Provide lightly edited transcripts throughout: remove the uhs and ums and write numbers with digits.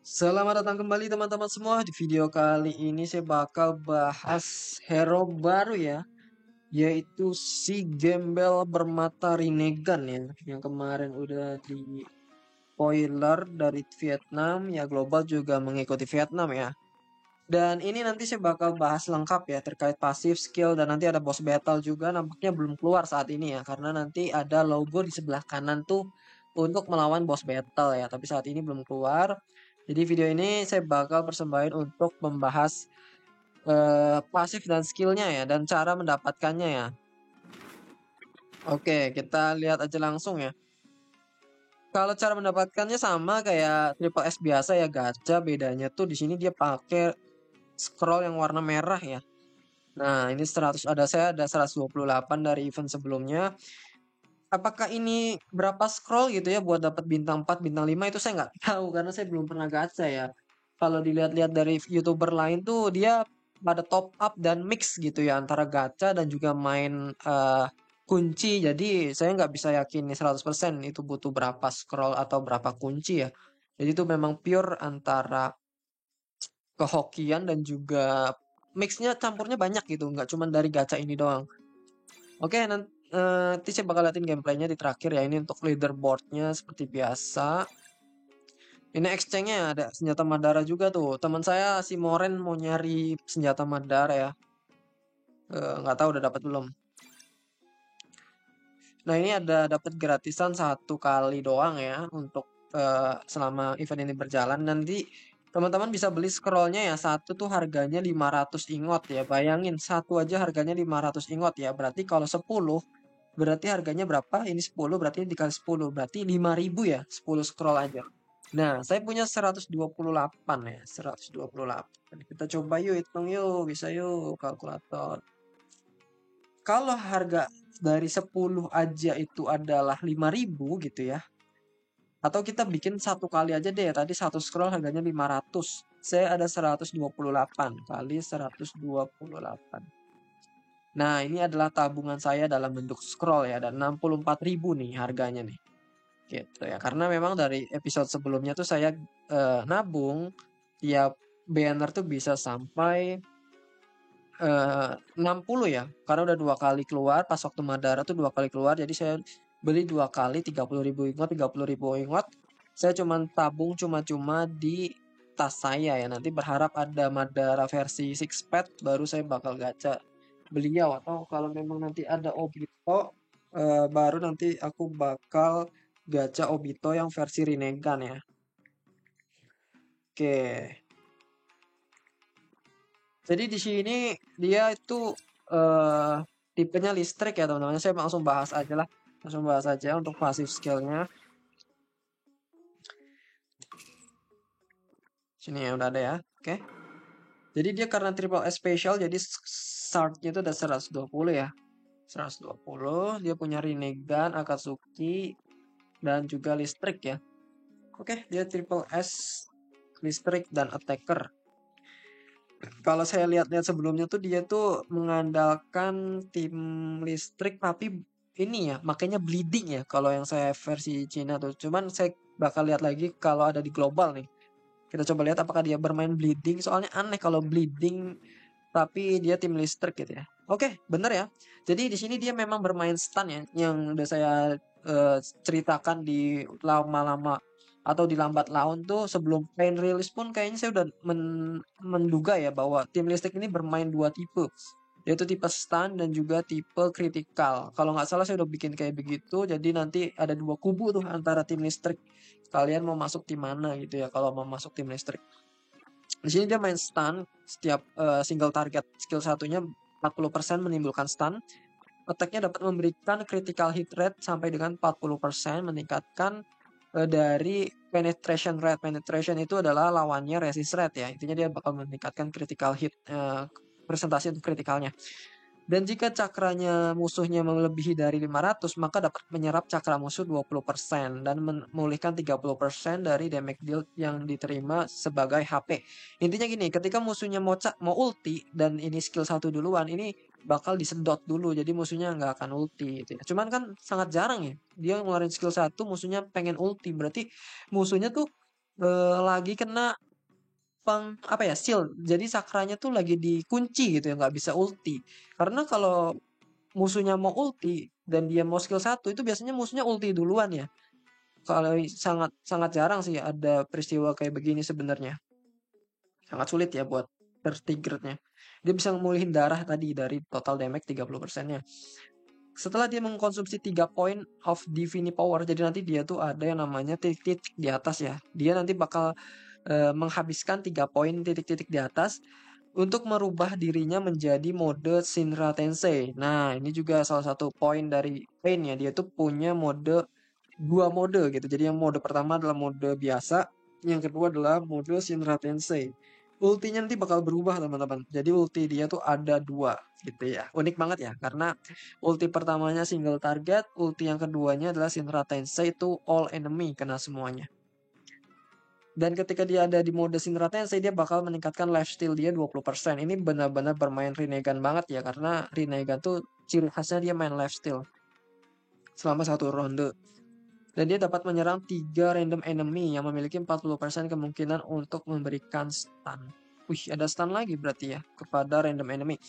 Selamat datang kembali teman-teman semua. Di video kali ini saya bakal bahas hero baru ya, yaitu si Gembel bermata Rinnegan ya, yang kemarin udah di spoiler dari Vietnam ya, global juga mengikuti Vietnam ya. Dan ini nanti saya bakal bahas lengkap ya terkait pasif skill dan nanti ada boss battle juga, nampaknya belum keluar saat ini ya, karena nanti ada logo di sebelah kanan tuh untuk melawan boss battle ya, tapi saat ini belum keluar. Jadi video ini saya bakal persembahin untuk membahas pasif dan skillnya ya, dan cara mendapatkannya ya. Oke, kita lihat aja langsung ya. Kalau cara mendapatkannya sama kayak triple S biasa ya, gacha. Bedanya tuh di sini dia pakai scroll yang warna merah ya. Nah, ini 100, saya ada 128 dari event sebelumnya. Apakah ini berapa scroll gitu ya buat dapat bintang 4, bintang 5 itu saya nggak tahu karena saya belum pernah gacha ya. Kalau dilihat-lihat dari YouTuber lain tuh dia pada top up dan mix gitu ya antara gacha dan juga main kunci. Jadi saya nggak bisa yakin nih 100% itu butuh berapa scroll atau berapa kunci ya. Jadi itu memang pure antara kehokian dan juga mixnya, campurnya banyak gitu, nggak cuma dari gacha ini doang. Oke, nanti saya bakal liatin gameplaynya di terakhir ya. Ini untuk leaderboardnya seperti biasa. Ini exchange-nya ada senjata Madara juga tuh. Teman saya si Moren mau nyari senjata Madara ya. Nggak tahu udah dapat belum. Nah, ini ada dapat gratisan satu kali doang ya untuk selama event ini berjalan. Nanti teman-teman bisa beli scrollnya ya. Satu tuh harganya 500 ingot ya. Bayangin satu aja harganya 500 ingot ya. Berarti kalau 10 berarti harganya berapa? Ini 10 berarti dikali 10 berarti 5.000 ya. 10 scroll aja. Nah, saya punya 128 ya. 128. Kita coba yuk, hitung yuk. Bisa yuk kalkulator. Kalau harga dari 10 aja itu adalah 5.000 gitu ya. Atau kita bikin satu kali aja deh. Tadi satu scroll harganya 500. Saya ada 128 kali 128. Nah, ini adalah tabungan saya dalam bentuk scroll ya. Dan 64.000 nih harganya nih. Gitu ya. Karena memang dari episode sebelumnya tuh saya nabung tiap banner tuh bisa sampai 60 ya, karena udah dua kali keluar pas waktu Madara tuh dua kali keluar, jadi saya beli dua kali 30.000 ingot, 30.000 ingot. Saya cuman tabung cuma-cuma di tas saya ya, nanti berharap ada Madara versi six pack baru saya bakal gacha beliau, atau kalau memang nanti ada Obito baru nanti aku bakal gacha Obito yang versi Rinnegan ya. Oke, jadi di sini dia itu eh tipenya listrik ya teman-teman. Saya langsung bahas aja lah. Langsung bahas aja untuk pasif skillnya. Sini ya udah ada ya. Oke. Jadi dia karena triple S special jadi startnya itu udah 120 ya. 120. Dia punya Rinnegan, Akatsuki, dan juga listrik ya. Oke, dia triple S listrik dan attacker. Kalau saya lihat-lihat sebelumnya tuh dia tuh mengandalkan tim listrik tapi ini ya makanya bleeding ya kalau yang saya versi Cina tuh. Cuman saya bakal lihat lagi kalau ada di global nih. Kita coba lihat apakah dia bermain bleeding. Soalnya aneh kalau bleeding tapi dia tim listrik gitu ya. Oke, bener ya. Jadi di sini dia memang bermain stun ya, yang udah saya ceritakan di lama-lama atau di lambat laun tuh sebelum main rilis pun kayaknya saya udah menduga ya bahwa tim listrik ini bermain dua tipe, yaitu tipe stun dan juga tipe kritikal. Kalau nggak salah saya udah bikin kayak begitu, jadi nanti ada dua kubu tuh antara tim listrik. Kalian mau masuk tim mana gitu ya kalau mau masuk tim listrik. Di sini dia main stun setiap single target. Skill satunya 40% menimbulkan stun. Attack-nya dapat memberikan critical hit rate sampai dengan 40%, meningkatkan dari penetration rate. Penetration itu adalah lawannya resist rate ya. Intinya dia bakal meningkatkan critical hit, presentasi untuk kritikalnya. Dan jika cakranya musuhnya melebihi dari 500, maka dapat menyerap cakra musuh 20% dan memulihkan 30% dari damage deal yang diterima sebagai HP. Intinya gini, ketika musuhnya mau ulti dan ini skill 1 duluan, ini bakal disedot dulu, jadi musuhnya nggak akan ulti gitu ya. Cuman kan sangat jarang ya, dia ngeluarin skill 1, musuhnya pengen ulti, berarti musuhnya tuh lagi kena apa ya, shield. Jadi sakranya tuh lagi dikunci gitu ya, nggak bisa ulti. Karena kalau musuhnya mau ulti dan dia mau skill 1 itu biasanya musuhnya ulti duluan ya. Kalau sangat sangat jarang sih ada peristiwa kayak begini sebenarnya. Sangat sulit ya buat tertriggernya. Dia bisa ngulihin darah tadi dari total damage 30%-nya. Setelah dia mengkonsumsi 3 poin of Divine Power, jadi nanti dia tuh ada yang namanya titik-titik di atas ya. Dia nanti bakal menghabiskan 3 poin titik-titik di atas untuk merubah dirinya menjadi mode Shinra Tensei. Nah, ini juga salah satu poin dari Pain ya. Dia tuh punya dua mode gitu. Jadi yang mode pertama adalah mode biasa, yang kedua adalah mode Shinra Tensei. Ultinya nanti bakal berubah teman-teman. Jadi ulti dia tuh ada dua gitu ya. Unik banget ya, karena ulti pertamanya single target, ulti yang keduanya adalah Shinra Tensei itu all enemy, kena semuanya. Dan ketika dia ada di mode Shinra Tensei, dia bakal meningkatkan lifesteal dia 20%. Ini benar-benar bermain Rinnegan banget ya, karena Rinnegan tuh ciri khasnya dia main lifesteal selama satu ronde. Dan dia dapat menyerang 3 random enemy yang memiliki 40% kemungkinan untuk memberikan stun. Wih, ada stun lagi berarti ya kepada random enemy.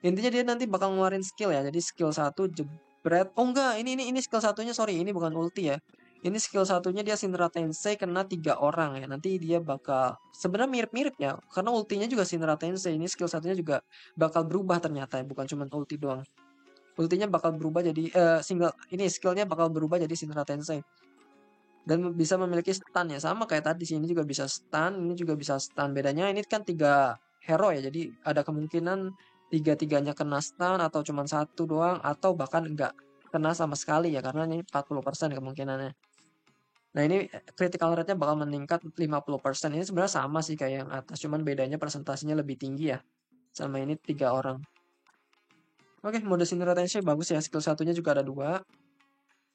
Intinya dia nanti bakal ngeluarin skill ya. Jadi skill 1 jebret. Oh enggak, ini skill satunya sorry, ini bukan ulti ya. Ini skill satunya dia Shinra Tensei kena 3 orang ya. Nanti dia bakal sebenarnya mirip-mirip ya, karena ultinya juga Shinra Tensei. Ini skill satunya juga bakal berubah ternyata ya, bukan cuma ulti doang. Ultinya bakal berubah jadi ini skillnya bakal berubah jadi Shinra Tensei. Dan bisa memiliki stun ya, sama kayak tadi sini juga bisa stun, ini juga bisa stun. Bedanya ini kan 3 hero ya, jadi ada kemungkinan tiga-tiganya kena stun atau cuma satu doang atau bahkan enggak kena sama sekali ya, karena ini 40% kemungkinannya. Nah ini critical rate-nya bakal meningkat 50%. Ini sebenarnya sama sih kayak yang atas, cuman bedanya presentasinya lebih tinggi ya. Sama ini 3 orang. Oke, mode Shinra Tensei bagus ya, skill satunya juga ada 2.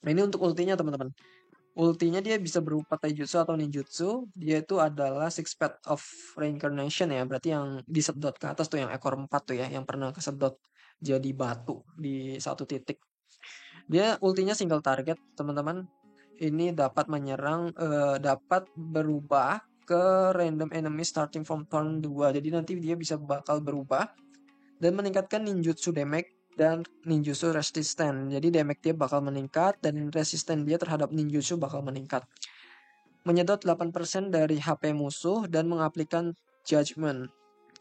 Nah ini untuk ultinya teman-teman. Ultinya dia bisa berupa taijutsu atau ninjutsu. Dia itu adalah Six Path of Reincarnation ya. Berarti yang disedot ke atas tuh, yang ekor 4 tuh ya. Yang pernah kesedot jadi batu di satu titik. Dia ultinya single target teman-teman. Ini dapat menyerang, dapat berubah ke random enemy starting from turn 2. Jadi nanti dia bisa bakal berubah dan meningkatkan ninjutsu damage dan ninjutsu resistant. Jadi damage dia bakal meningkat dan resisten dia terhadap ninjutsu bakal meningkat. Menyedot 8% dari HP musuh dan mengaplikan judgment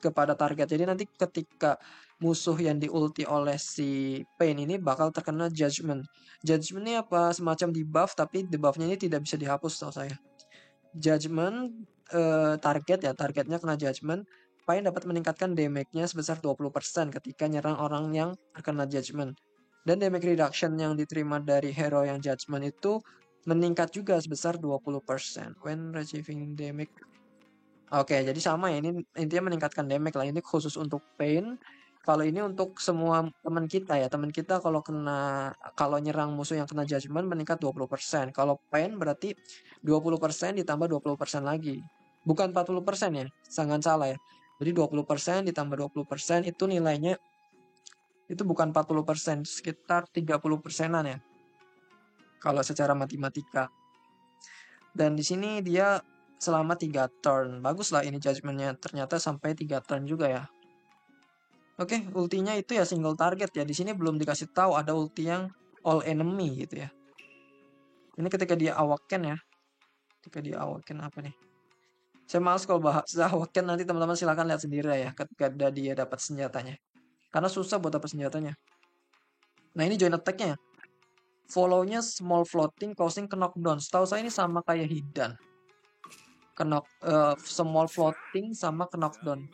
kepada target. Jadi nanti ketika musuh yang diulti oleh si Pain ini bakal terkena judgment. Judgment ini apa? Semacam debuff, tapi debuffnya ini tidak bisa dihapus tau saya. Judgment target ya, targetnya kena judgment. Pain dapat meningkatkan damage-nya sebesar 20% ketika nyerang orang yang terkena judgment. Dan damage reduction yang diterima dari hero yang judgment itu meningkat juga sebesar 20% when receiving damage. Oke, jadi sama ya, ini intinya meningkatkan damage lah. Ini khusus untuk Pain. Kalau ini untuk semua teman kita ya, teman kita kalau nyerang musuh yang kena judgment meningkat 20%. Kalau Pain berarti 20% ditambah 20% lagi. Bukan 40% ya, sangat salah ya. Jadi 20% ditambah 20% itu nilainya itu bukan 40%, sekitar 30%-an ya. Kalau secara matematika. Dan di sini dia selama 3 turn. Bagus lah ini judgment-nya. Ternyata sampai 3 turn juga ya. Oke, ultinya itu ya single target ya. Di sini belum dikasih tahu ada ulti yang all enemy gitu ya. Ini ketika dia awaken ya. Ketika dia awaken apa nih? Saya males kalau bahas awaken, nanti teman-teman silahkan lihat sendiri ya ketika dia dapat senjatanya. Karena susah buat dapat senjatanya. Nah ini join attack-nya. Follow-nya small floating causing knockdown. Setahu saya ini sama kayak Hidan. Small floating sama knockdown.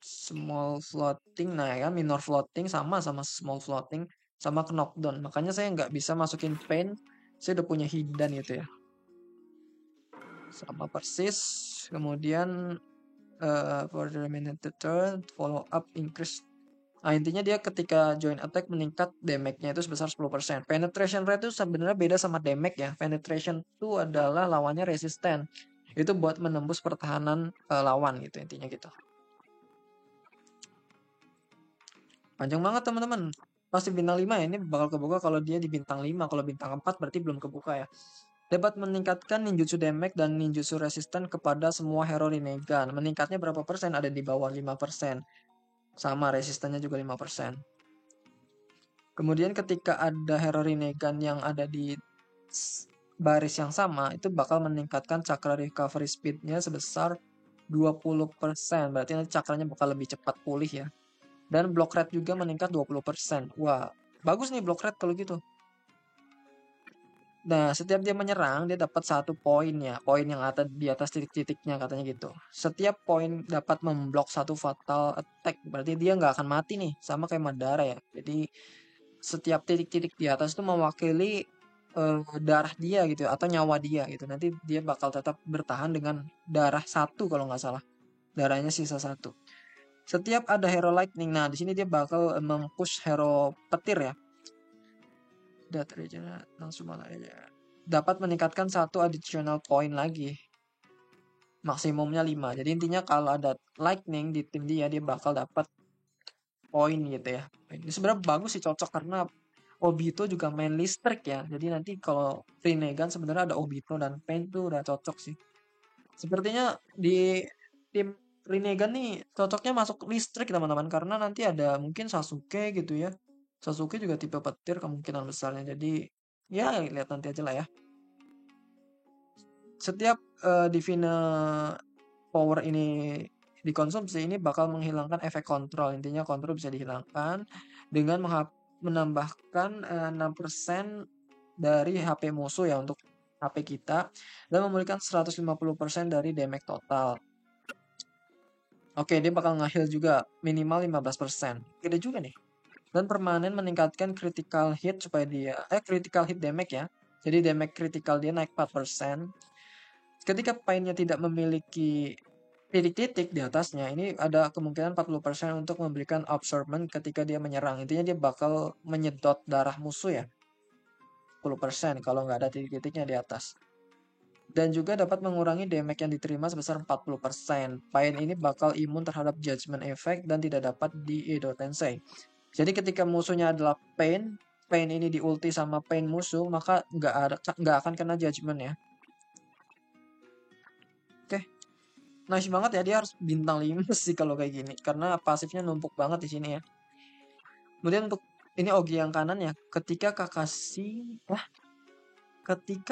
Small floating, nah ya minor floating sama small floating sama knockdown. Makanya saya nggak bisa masukin Pain. Saya udah punya Hidan gitu ya. Sama persis. Kemudian for the remaining turn, follow up increase. Nah, intinya dia ketika join attack meningkat damage-nya itu sebesar 10%. Penetration rate itu sebenarnya beda sama damage ya. Penetration itu adalah lawannya resisten. Itu buat menembus pertahanan lawan gitu intinya gitu. Panjang banget teman-teman. Pasti bintang 5 ya. Ini bakal kebuka kalau dia di bintang 5. Kalau bintang 4 berarti belum kebuka ya. Dapat meningkatkan ninjutsu damage dan ninjutsu resisten kepada semua hero Rinnegan. Meningkatnya berapa persen? Ada di bawah 5%. Sama resistannya juga 5%. Kemudian ketika ada hero Rinnegan yang ada di baris yang sama, itu bakal meningkatkan cakra recovery speednya sebesar 20%. Berarti nanti cakranya bakal lebih cepat pulih ya. Dan block rate juga meningkat 20%. Wah, bagus nih block rate kalau gitu. Nah, setiap dia menyerang, dia dapat 1 poin ya. Poin yang ada di atas titik-titiknya katanya gitu. Setiap poin dapat memblok 1 fatal attack. Berarti dia nggak akan mati nih. Sama kayak Madara ya. Jadi, setiap titik-titik di atas itu mewakili darah dia gitu atau nyawa dia gitu. Nanti dia bakal tetap bertahan dengan darah 1 kalau nggak salah. Darahnya sisa 1. Setiap ada hero lightning, nah di sini dia bakal mempush hero petir ya. Dat region langsung malah aja. Dapat meningkatkan 1 additional point lagi. Maksimumnya 5. Jadi intinya kalau ada lightning di tim dia bakal dapat poin gitu ya. Ini sebenarnya bagus sih, cocok karena Obito juga main listrik ya. Jadi nanti kalau Rinnegan sebenarnya ada Obito dan Pain tuh udah cocok sih. Sepertinya di tim Rinnegan nih cocoknya masuk listrik teman-teman karena nanti ada mungkin Sasuke gitu ya. Sasuke juga tipe petir kemungkinan besarnya. Jadi ya lihat nanti aja lah ya. Setiap divine power ini dikonsumsi ini bakal menghilangkan efek kontrol. Intinya kontrol bisa dihilangkan dengan menambahkan 6% dari HP musuh ya untuk HP kita dan memulihkan 150% dari damage total. Oke, dia bakal nge-heal juga minimal 15%. Gede juga nih. Dan permanen meningkatkan critical hit supaya dia critical hit damage ya. Jadi damage critical dia naik 4%. Ketika painnya tidak memiliki titik-titik di atasnya, ini ada kemungkinan 40% untuk memberikan absorbment ketika dia menyerang. Intinya dia bakal menyedot darah musuh ya. 10% kalau nggak ada titik-titiknya di atas. Dan juga dapat mengurangi damage yang diterima sebesar 40%. Pain ini bakal imun terhadap judgment effect dan tidak dapat di Edo Tensei. Jadi ketika musuhnya adalah Pain, Pain ini di ulti sama Pain musuh, maka nggak akan kena judgment ya. Oke, nice banget ya, dia harus bintang 5 sih kalau kayak gini karena pasifnya numpuk banget di sini ya. Kemudian untuk ini Ogi yang kanan ya, ketika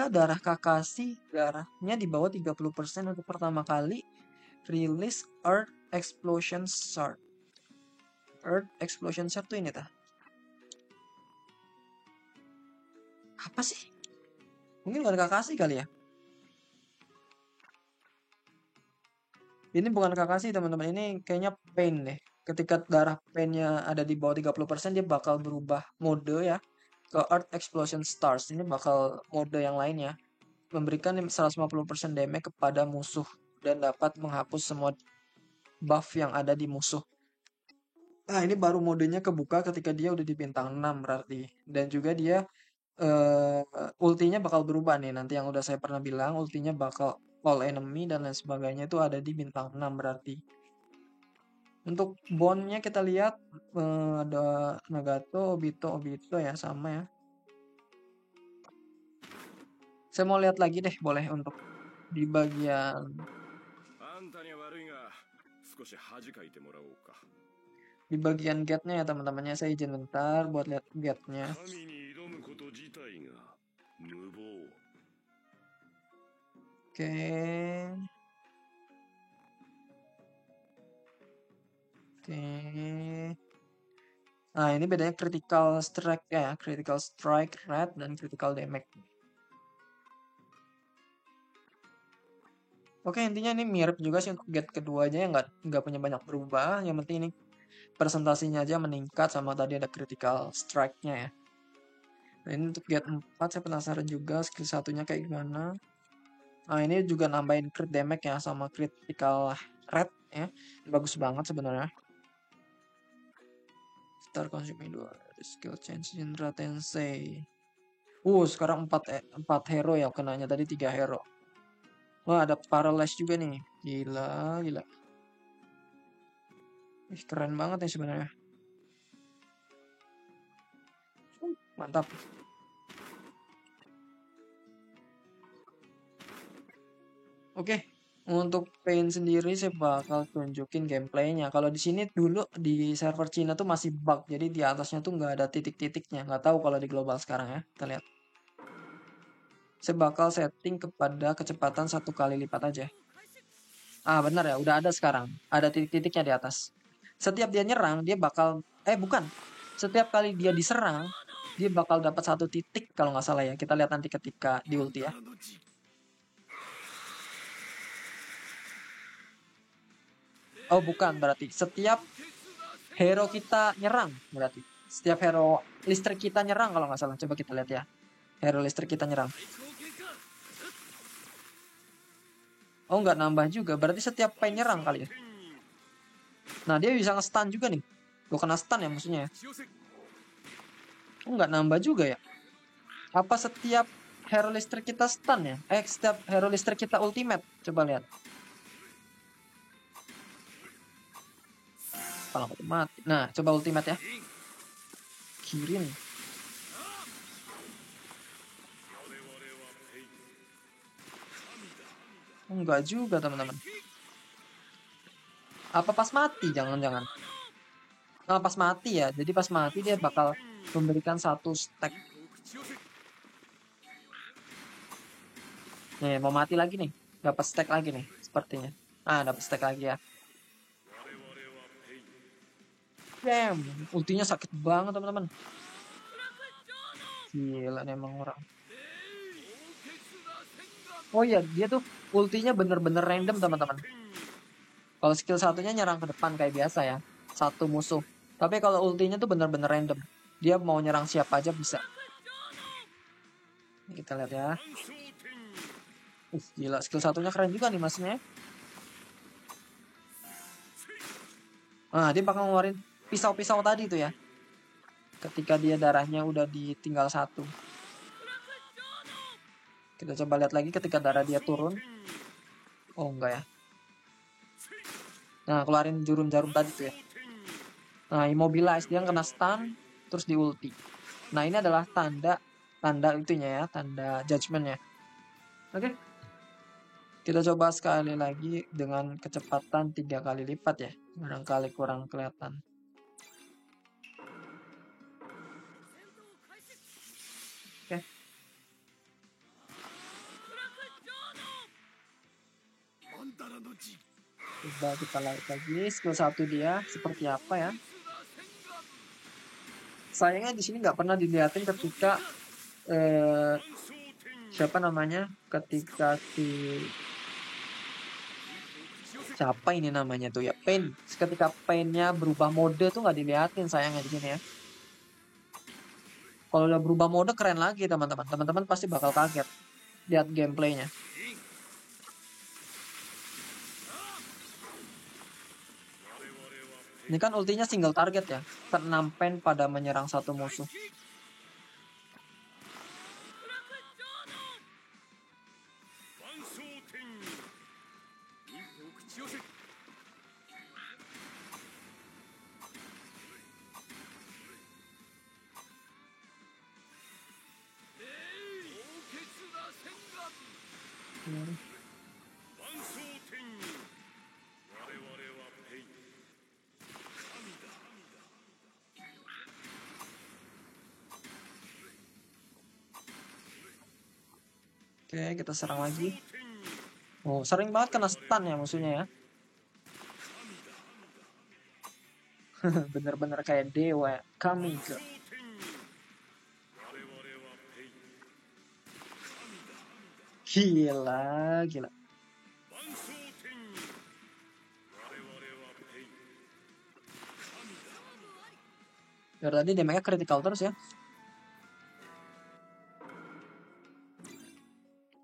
darah Kakashi darahnya di bawah 30% untuk pertama kali release Earth Explosion Shard. Earth Explosion Shard tuh ini tah. Apa sih? Mungkin bukan Kakashi kali ya. Ini bukan Kakashi teman-teman, ini kayaknya Pain deh. Ketika darah Painnya ada di bawah 30%, dia bakal berubah mode ya ke Earth Explosion Stars. Ini bakal mode yang lainnya. Memberikan 150% damage kepada musuh dan dapat menghapus semua buff yang ada di musuh. Nah, ini baru modenya kebuka ketika dia udah di bintang 6 berarti. Dan juga dia ultinya bakal berubah nih. Nanti yang udah saya pernah bilang, ultinya bakal all enemy dan lain sebagainya itu ada di bintang 6 berarti. Untuk bondnya kita lihat ada Nagato, Obito ya sama ya. Saya mau lihat lagi deh boleh untuk di bagian gate-nya ya teman-temannya. Saya izin bentar buat lihat gate-nya. Oke. Oke. Nah, ini bedanya critical strike ya, critical strike rate dan critical damage. Oke, intinya ini mirip juga sih untuk gate keduanya yang nggak punya banyak berubah. Yang penting ini presentasinya aja meningkat sama tadi ada critical strike-nya ya. Nah, ini untuk gate 4 saya penasaran juga skill satunya kayak gimana. Nah, ini juga nambahin crit damage ya sama critical rate ya. Bagus banget sebenarnya. Star consuming 2 skill change Shinra Tensei. Sekarang 4 hero ya kenanya, tadi 3 hero. Wah, ada paralyze juga nih. Gila, gila. Ih, keren banget nih sebenarnya. Mantap. Oke, untuk Pain sendiri saya bakal tunjukin gameplaynya. Kalau di sini dulu di server Cina tuh masih bug, jadi di atasnya tuh nggak ada titik-titiknya. Nggak tahu kalau di global sekarang ya. Kita lihat. Saya bakal setting kepada kecepatan 1 kali lipat aja. Ah benar ya, udah ada sekarang. Ada titik-titiknya di atas. Setiap dia nyerang, dia bakal bukan. Setiap kali dia diserang, dia bakal dapat 1 titik kalau nggak salah ya. Kita lihat nanti ketika di ulti ya. Oh bukan, berarti setiap hero kita nyerang berarti. Setiap hero listrik kita nyerang kalau nggak salah. Coba kita lihat ya. Hero listrik kita nyerang. Oh nggak nambah juga. Berarti setiap pain nyerang kali ya. Nah dia bisa nge-stun juga nih. Gue kena stun ya maksudnya ya. Oh nggak nambah juga ya. Apa setiap hero listrik kita stun ya? Setiap hero listrik kita ultimate. Coba lihat. Kalau aku mati. Nah coba ultimate ya. Kirin. Enggak juga teman-teman. Apa pas mati? Jangan-jangan. Nah, pas mati ya. Jadi pas mati dia bakal memberikan 1 stack. Nih, mau mati lagi nih. Dapat stack lagi nih, sepertinya. Ah, dapat stack lagi ya. Damn, ultinya sakit banget teman-teman. Gila nih emang orang. Oh iya, dia tuh ultinya bener-bener random teman-teman. Kalau skill satunya nyerang ke depan kayak biasa ya. Satu musuh. Tapi kalau ultinya tuh bener-bener random. Dia mau nyerang siapa aja bisa. Ini kita lihat ya. Gila, skill satunya keren juga nih masnya. Nah, dia bakal ngeluarin pisau-pisau tadi tuh ya. Ketika dia darahnya udah ditinggal 1. Kita coba lihat lagi ketika darah dia turun. Oh enggak ya. Nah, keluarin jarum tadi tuh ya. Nah, immobilize, dia kena stun terus di ulti. Nah, ini adalah tanda itunya ya, tanda judgment-nya. Oke. Kita coba sekali lagi dengan kecepatan 3 kali lipat ya. Barangkali kurang kelihatan. Oke. Coba kita lihat lagi skill 1 dia seperti apa ya. Sayangnya di sini nggak pernah dilihatin ketika siapa namanya, ketika siapa ini namanya tuh ya, Pain. Ketika Painnya berubah mode tuh nggak dilihatin sayangnya di sini ya. Kalau udah berubah mode keren lagi teman-teman. Teman-teman pasti bakal kaget lihat gameplaynya. Ini kan ultinya single target ya. 6 pen pada menyerang 1 musuh. Oke, kita serang lagi. Oh, sering banget kena stun ya musuhnya ya. Bener-bener kayak dewa ya. Kami ke. Gila, gila. Dari tadi damage-nya critical terus ya.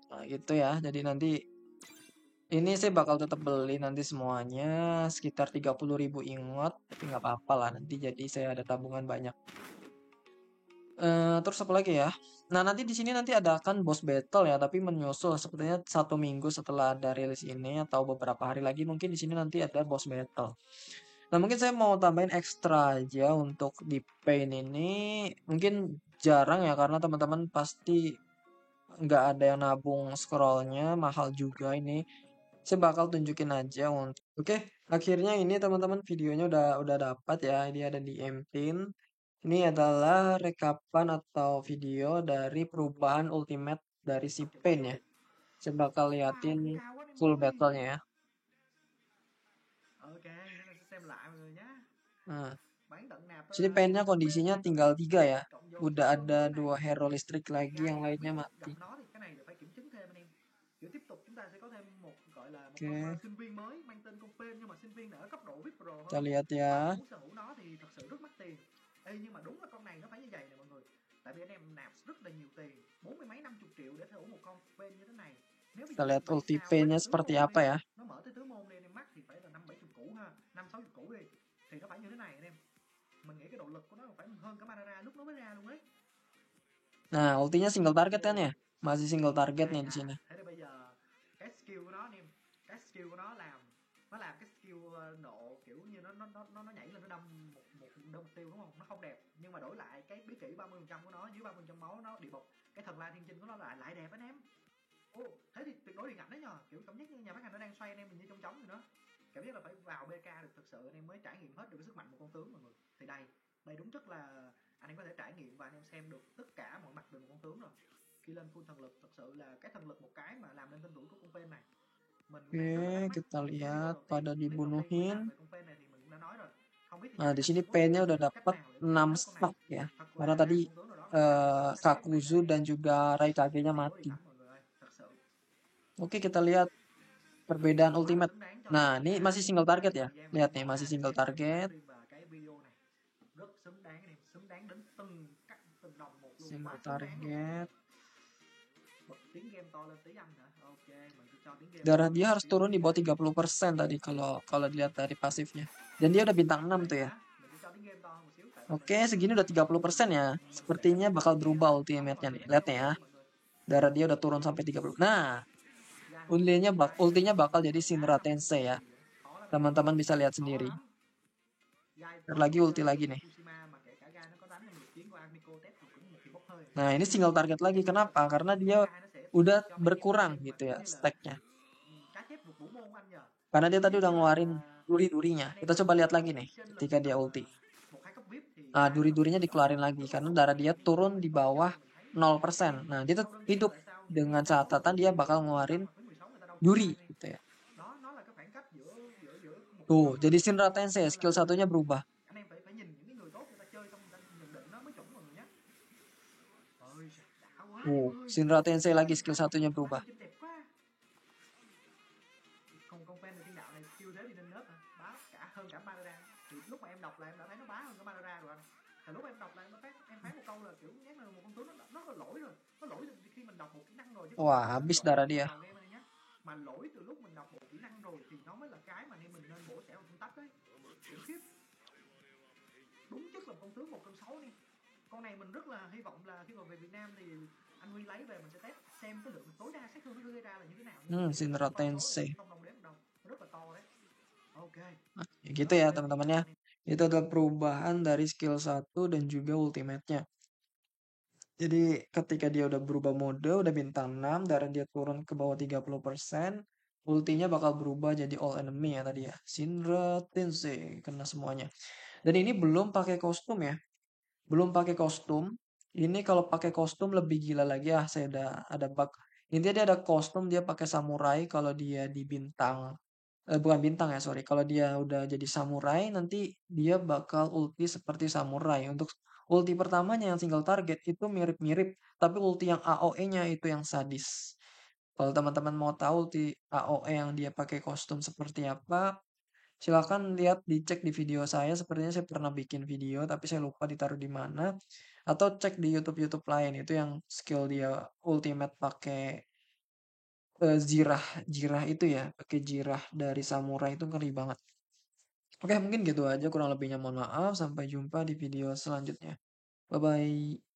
Nah, gitu ya. Jadi nanti ini saya bakal tetap beli nanti semuanya sekitar 30.000 ingot, tapi nggak apa-apa lah nanti jadi saya ada tabungan banyak. Terus apa lagi ya? Nah nanti di sini nanti ada kan boss battle ya, tapi menyusul sepertinya 1 minggu setelah ada rilis ini atau beberapa hari lagi mungkin di sini nanti ada boss battle. Nah mungkin saya mau tambahin ekstra aja untuk di Pain ini, mungkin jarang ya karena teman-teman pasti nggak ada yang nabung scrollnya, mahal juga ini. Saya bakal tunjukin aja untuk oke, akhirnya ini teman-teman videonya udah dapat ya. Ini ada di M-Pin. Ini adalah rekapan atau video dari perubahan ultimate dari si Pain ya. Saya bakal liatin Wow, cao quá em full ơi. battle-nya ya. Ok, thế là sẽ xem lại mọi người nhá. Nah, Bán tận nạp sini Pain-nya bên kondisinya bên tận tinggal 3 ya. cộng dồn Udah xíu vô ada nước này. 2 hero listrik Một lagi, yang cái lainnya biết mati. gặp nó thì cái này phải kiểm chứng thêm anh em. Kiểu tiếp tục chúng ta sẽ có thêm một gọi là một con Oke, sinh viên mới mang tên con Pen, nhưng mà sinh viên này ở cấp độ VIP Pro kita hơn. lihat Và ya. muốn sở hữu nó thì thật sự rất mắc tiền. Ê, nhưng mà đúng là con này nó phải như vậy nè mọi người. Tại vì anh em nạp rất là nhiều tiền, 40 mấy 50 triệu để sở hữu một con Pen như thế này. Nếu bây Kita giờ lihat lên 7 ulti sao với Pain-nya lại tứ seperti môn đi, apa ya. nó mở tới tứ môn đi anh em, mắc thì phải là 5 70 củ ha, 5 60 củ đi. Thì nó phải như thế này anh em. Mình nghĩ cái độ lực của nó phải hơn cả Manara lúc nó mới ra luôn đấy. Nah, ultinya single target kan ya? Ồ, Masih single target ai nih di chà, sini. thế thì bây giờ cái skill của nó anh em, cái skill của nó làm cái skill nộ kiểu như nó nhảy lên, nó đâm đâm mục tiêu đúng không? Nó không đẹp, nhưng mà đổi lại cái bí kỹ 30% của nó, dưới 30% máu nó địa bộc, cái thần la thiên chinh của nó lại đẹp anh em. Ồ, thế thì tuyệt đối điện ảnh đấy nhờ, kiểu cảm giác như nhà phát hành nó đang xoay anh em mình như trong trống rồi đó. Cảm giác là phải vào BK được thực sự anh em mới trải nghiệm hết được cái sức mạnh của con tướng mọi người. Thì đây đúng chất là anh em có thể trải nghiệm và anh em xem được tất cả mọi mặt về một con tướng rồi. Khi lên full thần lực thật sự là cái thần lực một cái mà làm nên tên tuổi của con Pen này. Mình đang rất là thắc Oke, mắc kita cái video lihat đầu tiên, pada clip đầu tiên mới dibunuhin. làm về con Pen này thì mình cũng đã nói rồi. Không biết thì nhà Nah, phát di hành sini sẽ có Pain-nya tìm udah được cách dapat nào để có thể 6 up con này, stack ya. hoặc Karena là ra tadi một con tướng nào đó có thể làm cho nó khác biệt Kakuzu anh dan em. juga Raikage-nya Tuyệt đối điện mati. ảnh mọi người ơi, thật sự. Oke, kita lihat perbedaan Quá là ultimate. xứng đáng cho Nah, tất ini cả masih những single cái target ya. thời gian mà Lihat em nih, bỏ masih ra để single xem cái target. livestream và cái video này. Rất xứng đáng anh em, xứng đáng đến từng cắt từng đồng một luôn, quá Single xứng đáng luôn mọi người. target. Bật tiếng game to lên tí anh hả? Ok, mình sẽ cho tiếng game to Darah lên dia một harus xíu turun di bawah nha. 30% tadi kalau kalau dilihat dari pasifnya. Dan dia udah bintang 6 Ai tuh ya. chà, mình sẽ cho tiếng game to hơn một xíu tại vì mình Oke, đang segini udah nói chuyện 30% ya. mình sẽ Sepertinya bakal bật nghe berubah thôi. Đó mọi ultimate-nya người nih. thấy Lihat nih ok ya. chưa mọi người? Darah dia udah turun sampai 30. Nah, Ra thì ok, ultinya try bakal một jadi lần đá Shinra 5 điểm Tensei thì ya. khó lắm em ơi. Teman-teman bisa lihat Khó sendiri. lắm. Gai Ntar tôi lagi ulti chơi lagi nih. Tsushima mà kể cả Gai nó có đánh cho mình được tiếng của Amico test thì cũng một thì bốc hơi. Nah, ini single target lagi. Nhưng mà thật Kenapa? sự Karena là chỉ dia có Gai nó sẽ udah cho mấy anh em berkurang xem mà gitu kiểu ya như là stack-nya. cá chép vượt vũ môn của anh nhờ. Karena dia Cảm tadi giác udah như ngeluarin là duri-durinya. anh em Kita nào coba lihat mà lagi nih bị chênh lệch ketika dia tầm ulti. một hai cấp VIP thì Nah, Gai nó vẫn duri-durinya sẽ cho dikeluarin lagi rất là karena tốt darah luôn dia anh em. turun Nó di mới cho bawah mình thấy 0%. em Nah, dia tuh sâu đơn giản hidup tại sao những dengan con cao thủ catatan của dia VIP bakal từ quý ngeluarin 15 và quý 16 người ta đâu duri chơi anh em. gitu ya. Đó là cái khoảng cách giữa giữa giữa một con Tuh, rồng và jadi một con Shinra thú, cho Tensei nên skill là satunya berubah. anh em phải phải nhìn những cái người tốt người ta chơi xong người ta nhận định nó mới chuẩn mọi người nhé. Ôi đã quá em ơi, Shinra Tensei lagi skill quá satunya quá berubah. thiên chinh đẹp quá. Con fan thiên đạo này skill thế thì nên nớp hả? Bá cả hơn cả Madara. Thì lúc mà em đọc là em đã thấy nó bá hơn cả Madara rồi anh. Thì lúc em đọc là em thấy một câu là kiểu nhắc là một con tướng nó có lỗi rồi, nó lỗi từ khi mình đọc một kỹ năng rồi chứ không Wah, phải là nó habis lỗi darah từ dia. đầu game này nhé. Mà lỗi từ lúc mình đọc một kỹ năng rồi thì nó mới là cái mà nên mình nên bổ sẻ vào phân tách đấy. Khủng khiếp. Đúng chất là con tướng 1/6 đi. Con này mình rất là hy vọng là khi mà về Việt Nam thì anh Huy lấy về mình sẽ test xem cái lượng tối đa sát thương nó gây ra là như thế nào. Shinra Con số là Tensei. mình không đồng đếm đâu, rất là to đấy. Ok, Nah, ya gitu rất ya là lên tiếng teman-teman ảnh ya. anh em. Itu adalah perubahan dari skill 1 dan juga ultimate-nya. Jadi ketika dia udah berubah mode, udah bintang 6, darah dia turun ke bawah 30%, ultinya bakal berubah jadi all enemy ya tadi ya. Shinra Tensei kena semuanya. Dan ini belum pakai kostum ya. Belum pakai kostum. Ini kalau pakai kostum lebih gila lagi ya. Saya ada bug. Intinya dia ada kostum, dia pakai samurai kalau dia di bintang bukan bintang ya, sorry. Kalau dia udah jadi samurai, nanti dia bakal ulti seperti samurai. Untuk ulti pertamanya yang single target itu mirip-mirip, tapi ulti yang AOE-nya itu yang sadis. Kalau teman-teman mau tahu ulti AOE yang dia pakai kostum seperti apa, silakan lihat dicek di video saya. Sepertinya saya pernah bikin video, tapi saya lupa ditaruh di mana. Atau cek di YouTube-YouTube lain itu yang skill dia ultimate pakai jirah itu ya, pakai jirah dari samurai itu ngeri banget. Oke, mungkin gitu aja kurang lebihnya mohon maaf. Sampai jumpa di video selanjutnya. Bye bye.